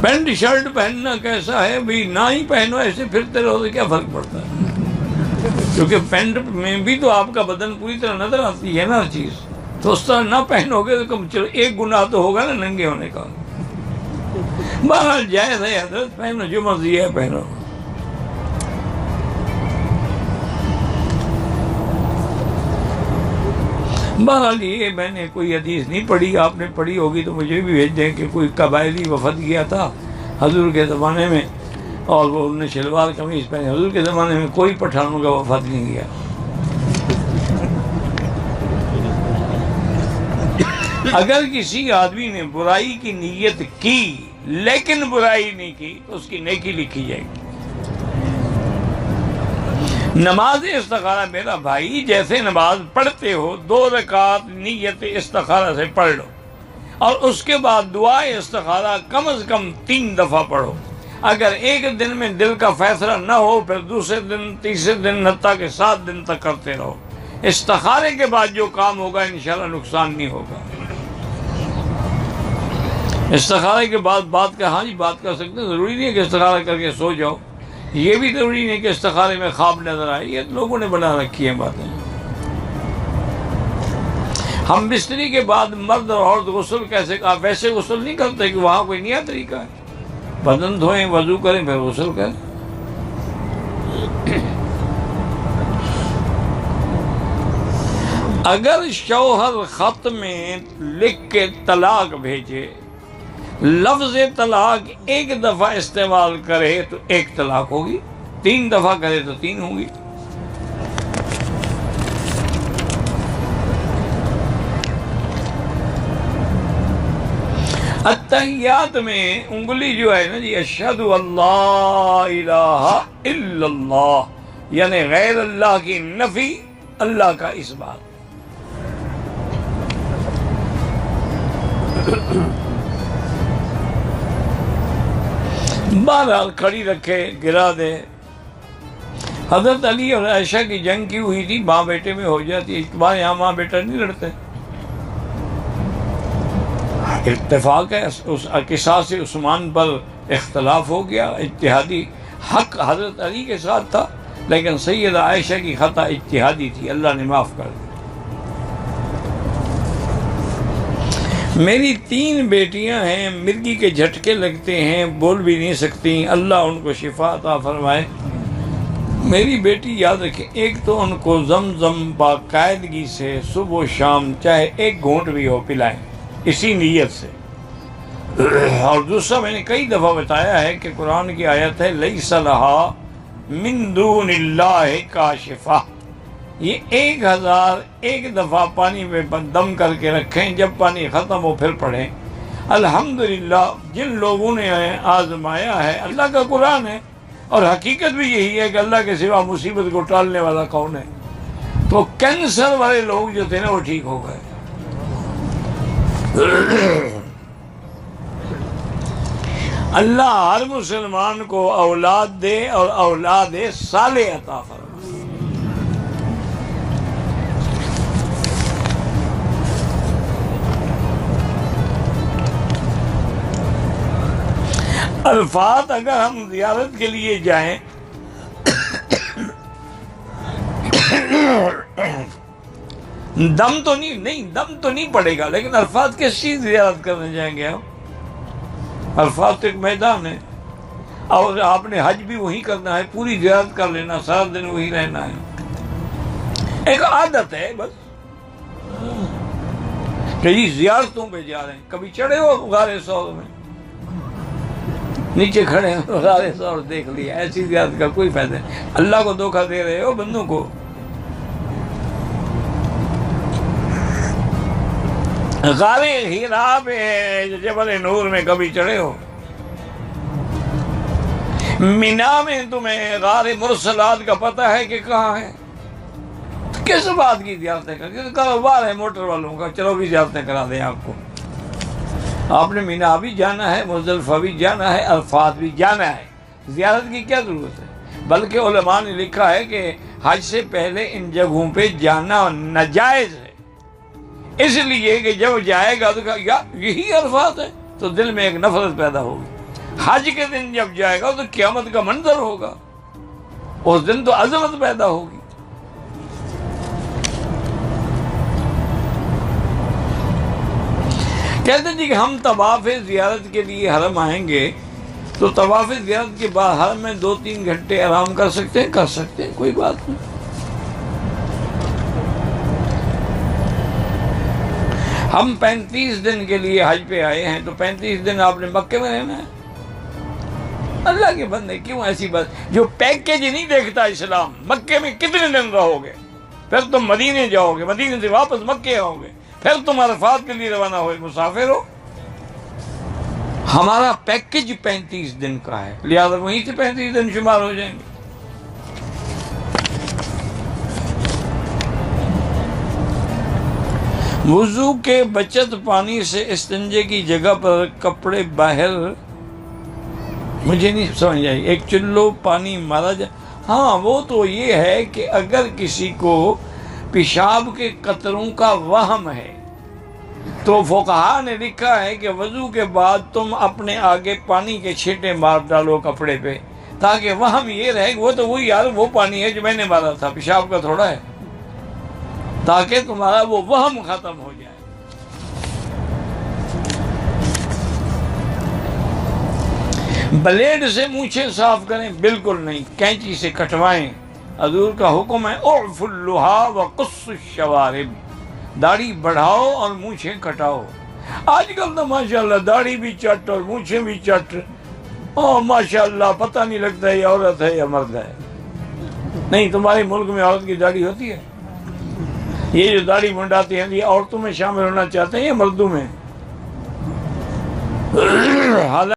Pant shirt پہننا کیسا ہے بھی، نہ ہی پہنو، ایسے پھرتے رہو تو کیا فرق پڑتا ہے؟ کیونکہ پینٹ میں بھی تو آپ کا بدن پوری طرح نظر آتی ہے نا ہر چیز، تو اس طرح نہ پہنو گے تو کم چلو ایک گناہ تو ہوگا نا ننگے ہونے کا۔ بہرحال جائز ہے حضرت، پہنو جو مرضی ہے پہنو۔ بہرحال یہ میں نے کوئی حدیث نہیں پڑھی، آپ نے پڑھی ہوگی تو مجھے بھی بھیج دیں کہ کوئی قبائلی وفد گیا تھا حضور کے زمانے میں، اور وہ انہوں نے شلوار قمیض پہنے۔ حضور کے زمانے میں کوئی پٹھانوں کا وفد نہیں گیا۔ اگر کسی آدمی نے برائی کی نیت کی لیکن برائی نہیں کی تو اس کی نیکی لکھی جائے گی۔ نماز استخارہ میرا بھائی، جیسے نماز پڑھتے ہو 2 رکعت نیت استخارہ سے پڑھ لو، اور اس کے بعد دعا استخارہ کم از کم 3 دفعہ پڑھو۔ اگر ایک دن میں دل کا فیصلہ نہ ہو پھر دوسرے دن، تیسرے دن، حتیٰ کہ 7 دن تک کرتے رہو۔ استخارے کے بعد جو کام ہوگا انشاءاللہ نقصان نہیں ہوگا۔ استخارے کے بعد بات کا، ہاں جی بات کر سکتے ہیں، ضروری نہیں ہے کہ استخارہ کر کے سو جاؤ، یہ بھی ضروری نہیں کہ استخارے میں خواب نظر آئے، یہ لوگوں نے بنا رکھی ہیں باتیں۔ ہم بستری کے بعد مرد اور عورت غسل کیسے، آپ ویسے غسل نہیں کرتے کہ وہاں کوئی نیا طریقہ ہے؟ بدن دھوئیں، وضو کریں، پھر غسل کریں۔ اگر شوہر خط میں لکھ کے طلاق بھیجے، لفظ طلاق 1 دفعہ استعمال کرے تو 1 طلاق ہوگی، 3 دفعہ کرے تو 3 ہوگی۔ اتحیات میں انگلی جو ہے نا جی، اشہد اللہ الہ الا اللہ، یعنی غیر اللہ کی نفی، اللہ کا اس بات۔ بہرحال کھڑی رکھے، گرا دے۔ حضرت علی اور عائشہ کی جنگ کی ہوئی تھی، ماں بیٹے میں ہو جاتی ہے، ہمارے یہاں ماں بیٹا نہیں لڑتے، اتفاق ہے۔ اس قصاص عثمان پر اختلاف ہو گیا، اجتہادی حق حضرت علی کے ساتھ تھا، لیکن سیدہ عائشہ کی خطا اجتہادی تھی، اللہ نے معاف کر دی۔ میری 3 بیٹیاں ہیں، مرگی کے جھٹکے لگتے ہیں، بول بھی نہیں سکتی، اللہ ان کو شفا عطا فرمائے۔ میری بیٹی یاد رکھیں، ایک تو ان کو زمزم باقاعدگی سے صبح و شام چاہے 1 گھونٹ بھی ہو پلائیں، اسی نیت سے۔ اور دوسرا میں نے کئی دفعہ بتایا ہے کہ قرآن کی آیت ہے لیس لہا من دون اللہ کاشفہ، یہ 1001 دفعہ پانی میں دم کر کے رکھیں، جب پانی ختم ہو پھر پڑھیں۔ الحمدللہ جن لوگوں نے آزمایا ہے، اللہ کا قرآن ہے، اور حقیقت بھی یہی ہے کہ اللہ کے سوا مصیبت کو ٹالنے والا کون ہے؟ تو کینسر والے لوگ جو تھے نا وہ ٹھیک ہو گئے۔ اللہ ہر مسلمان کو اولاد دے اور اولاد صالح عطا فرمائے۔ الفاظ اگر ہم زیارت کے لیے جائیں دم تو نہیں پڑے گا، لیکن الفاظ کس چیز زیارت کرنے جائیں گے ہم؟ الفاظ تو ایک میدان ہے، اور آپ نے حج بھی وہی کرنا ہے، پوری زیارت کر لینا، سارا دن وہی رہنا ہے، ایک عادت ہے بس کہ جی زیارتوں پہ جا رہے ہیں۔ کبھی چڑھے ہو غار ثور میں؟ نیچے کھڑے ہیں غار ثور دیکھ لیا، ایسی زیارت کا کوئی فائدہ نہیں، اللہ کو دھوکہ دے رہے ہو بندوں کو۔ غار ہیرا پہ، جبل نور میں کبھی چڑھے ہو؟ مینا میں تمہیں غار مرسلات کا پتہ ہے کہ کہاں ہے؟ کس بات کی زیارتیں کر، کاروبار ہے موٹر والوں کا، چلو بھی زیارتیں کرا دیں آپ کو۔ آپ نے مینا بھی جانا ہے، مزدلفہ بھی جانا ہے، عرفات بھی جانا ہے، زیارت کی کیا ضرورت ہے؟ بلکہ علماء نے لکھا ہے کہ حج سے پہلے ان جگہوں پہ جانا ناجائز ہے، اس لیے کہ جب جائے گا تو کہا یہی عرفات ہے، تو دل میں ایک نفرت پیدا ہوگی۔ حج کے دن جب جائے گا تو قیامت کا منظر ہوگا، اس دن تو عظمت پیدا ہوگی۔ کہتے ہیں جی کہ ہم طواف زیارت کے لیے حرم آئیں گے تو طواف زیارت کے بعد حرم میں 2-3 گھنٹے آرام کر سکتے ہیں؟ کر سکتے ہیں، کوئی بات نہیں۔ ہم 35 دن کے لیے حج پہ آئے ہیں تو 35 دن آپ نے مکے میں رہنا ہے؟ اللہ کے بندے کیوں ایسی بات؟ جو پیکیج نہیں دیکھتا اسلام، مکے میں کتنے دن رہو گے، پھر تم مدینے جاؤ گے، مدینے سے واپس مکے آؤ گے، پھر تم عرفات کے لیے روانہ ہوئے، مسافر ہو۔ ہمارا پیکیج 35 دن کا ہے، لہذا وہیں سے 35 دن شمار ہو جائیں گے۔ وضو کے بچت پانی سے استنجے کی جگہ پر کپڑے باہر، مجھے نہیں سمجھ آئی، ایک چلو پانی مارا جائے؟ ہاں وہ تو یہ ہے کہ اگر کسی کو پیشاب کے قطروں کا وہم ہے تو فقہا نے لکھا ہے کہ وضو کے بعد تم اپنے آگے پانی کے چھینٹے مار ڈالو کپڑے پہ، تاکہ وہم یہ رہے کہ وہ تو وہی یار وہ پانی ہے جو میں نے مارا تھا، پیشاب کا تھوڑا ہے، تاکہ تمہارا وہ وہم ختم ہو جائے۔ بلیڈ سے مونچھیں صاف کریں؟ بالکل نہیں، کینچی سے کٹوائیں۔ حضور کا حکم ہے اعف اللحى وقص الشوارب، داڑھی بڑھاؤ اور مونچھیں کٹاؤ۔ آج کل تو ماشاءاللہ داڑھی بھی چٹ اور مونچھیں بھی چٹ، اور ماشاءاللہ پتہ نہیں لگتا یہ عورت ہے یا مرد ہے۔ نہیں، تمہارے ملک میں عورت کی داڑھی ہوتی ہے؟ یہ جو داڑھی منڈاتے ہیں یہ عورتوں میں شامل ہونا چاہتے ہیں یا مردوں میں؟ حالانکہ